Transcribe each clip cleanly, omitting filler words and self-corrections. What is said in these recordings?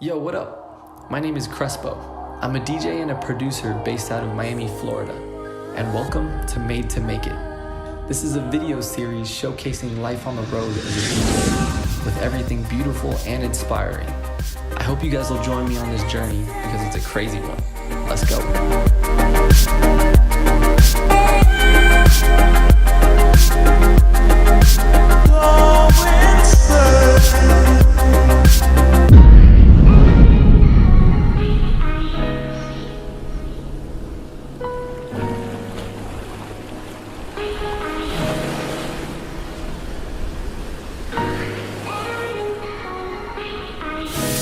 Yo, what up? My name is CRESPO. I'm a DJ and a producer based out of Miami, Florida. And welcome to Made to Make It. This is a video series showcasing life on the road as a DJ, with everything beautiful and inspiring. I hope you guys will join me on this journey because it's a crazy one. Let's go.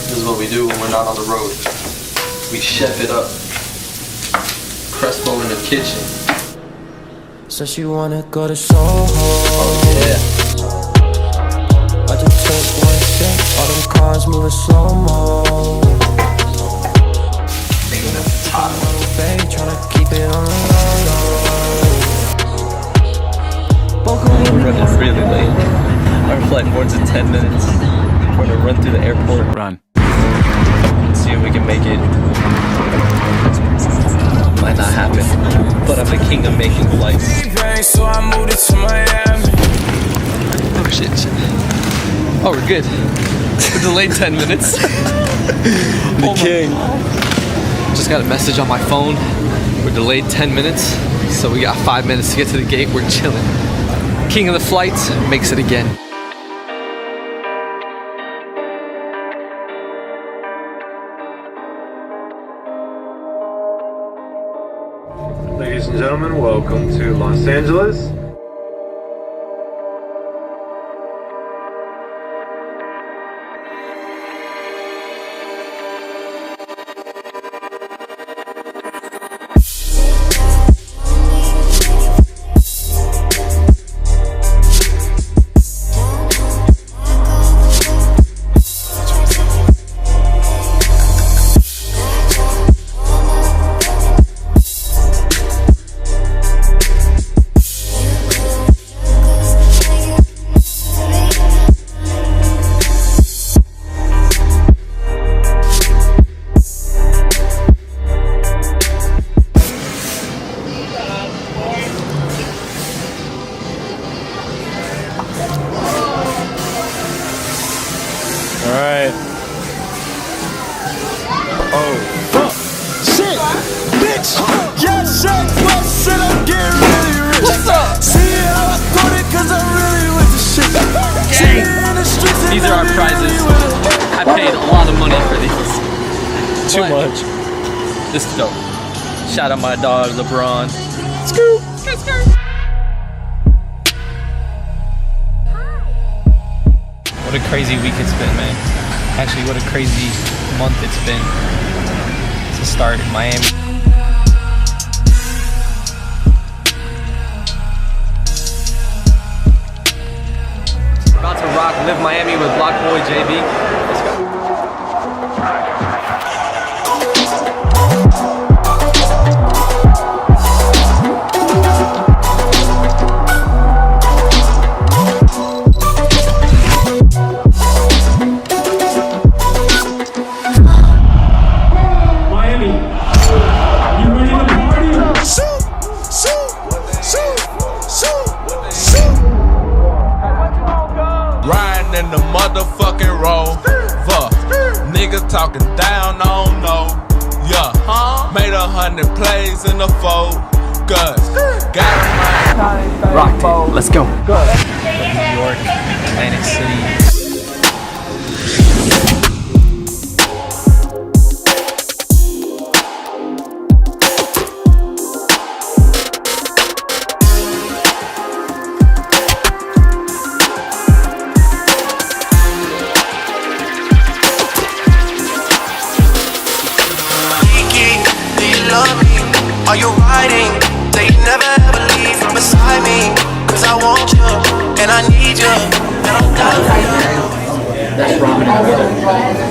This is what we do when we're not on the road. We chef it up. CRESPO in the kitchen. So she wanna go to Soho. Oh yeah. I just took one step, all them cars moving slow-mo. Nigga, that's the top. Babe, tryna keep it on the low. We're running really late. Our flight board's in 10 minutes. We're gonna run through the airport. Run. See if we can make it. Might not happen, but I'm the king of making flights. So I moved it to Miami. Oh shit. Oh, we're good. We're delayed 10 minutes. The king. Just got a message on my phone. We're delayed 10 minutes, so we got 5 minutes to get to the gate. We're chilling. King of the flights makes it again. Ladies and gentlemen, welcome to Los Angeles. Alright. Oh. Shit! Bitch! Yes, shit! What's it? I'm getting really rich. What's up? See how I got it, cause I'm really with the shit. Gang. These are our prizes. I paid a lot of money for these. Too But much. This is dope. Shout out my dog, LeBron. Scoop. What a crazy week it's been, man. Actually, what a crazy month it's been to start in Miami. We're about to rock Live Miami with Block Boy JB. Let's go. Riding in the motherfucking Rover. Niggas talking down, I don't know. Yeah, made 100 plays in the focus. Got a Rocked it. Let's go. New York, Atlantic City. Are you riding? Say you never ever leave from beside me. Cause I want you, and I need you, and I'm down for you. That's ramen and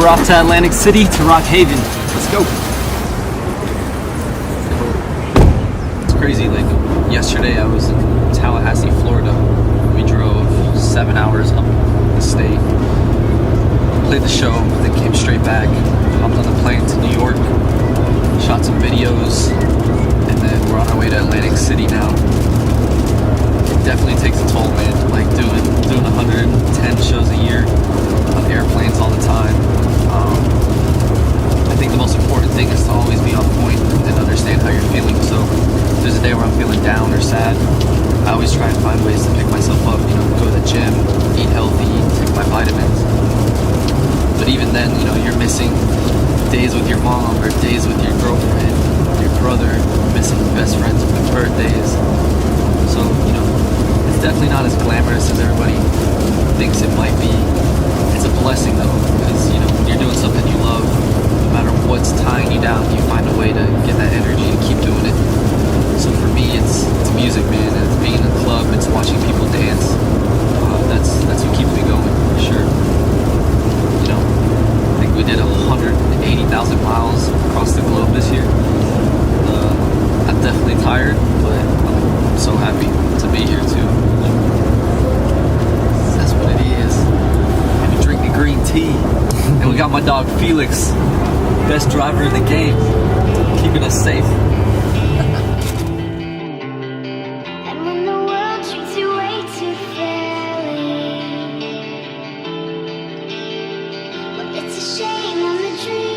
we're off to Atlantic City to Rock Haven. Let's go. It's crazy, like yesterday I was in Tallahassee, Florida. We drove 7 hours up the state, played the show, then came straight back, hopped on the plane to New York, shot some videos, and then we're on our way to Atlantic City now. It definitely takes a toll, man, like doing 110 shows a year on airplanes all the time. I think the most important thing is to always be on point and understand how you're feeling. So if there's a day where I'm feeling down or sad, I always try and find ways to pick myself up, you know, go to the gym, eat healthy, take my vitamins. But even then, you know, you're missing days with your mom or days with your girlfriend, your brother, missing best friends with birthdays. So, you know, it's definitely not as glamorous as everybody thinks it might be. It's a blessing though, because, you know, when you're doing something you love, no matter what's tying you down, you find a way to get that energy to keep doing it. So for me, it's music, man. It's being in a club, it's watching people dance. That's what keeps me going, for sure. You know, I think we did 180,000 miles across the globe this year. I'm definitely tired, but I'm so happy to be here too. That's what it is. And we drinking green tea. And we got my dog Felix, best driver in the game, keeping us safe. And when the world treats you way too fairly, well, it's a shame on the dream.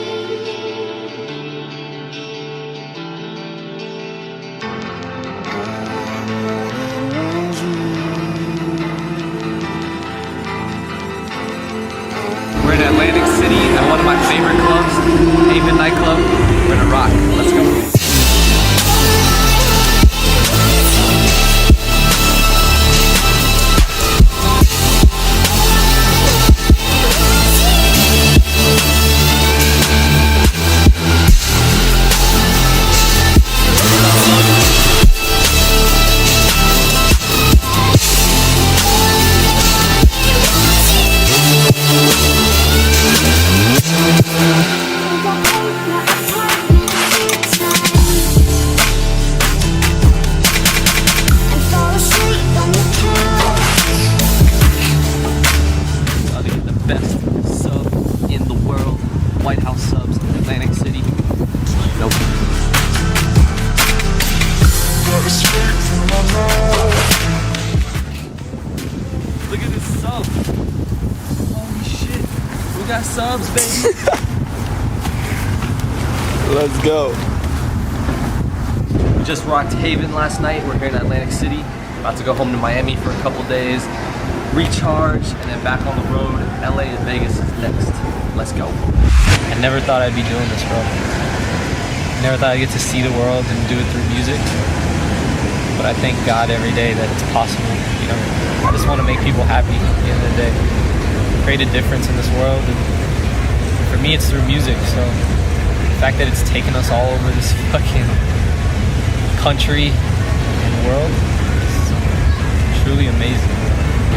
We're in Atlantic City at one of my favorite clubs, Haven nightclub. We're gonna rock. Let's go. Best sub in the world, White House subs in Atlantic City. Nope. Look at this sub. Holy shit. We got subs, baby. Let's go. We just rocked Haven last night. We're here in Atlantic City. About to go home to Miami for a couple days, recharge, and then back on the road. LA and Vegas is next. Let's go. I never thought I'd be doing this, bro. Never thought I'd get to see the world and do it through music. But I thank God every day that it's possible. You know, I just want to make people happy at the end of the day. Create a difference in this world. And for me, it's through music. So the fact that it's taken us all over this fucking country and world is truly amazing.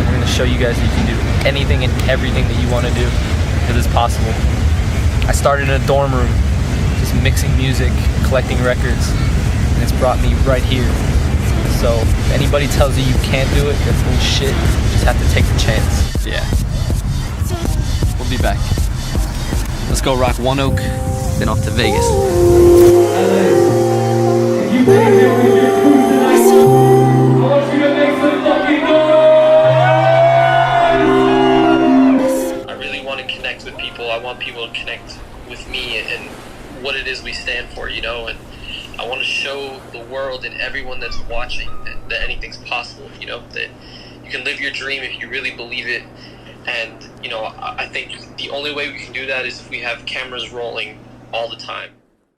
We're going to show you guys that you can do anything and everything that you want to do, because it's possible. I started in a dorm room, just mixing music, collecting records, and it's brought me right here. So if anybody tells you you can't do it, that's bullshit. You just have to take the chance. Yeah. We'll be back. Let's go rock One Oak, then off to Vegas. I want people to connect with me and what it is we stand for, you know, and I want to show the world and everyone that's watching that anything's possible, you know, that you can live your dream if you really believe it. And, you know, I think the only way we can do that is if we have cameras rolling all the time.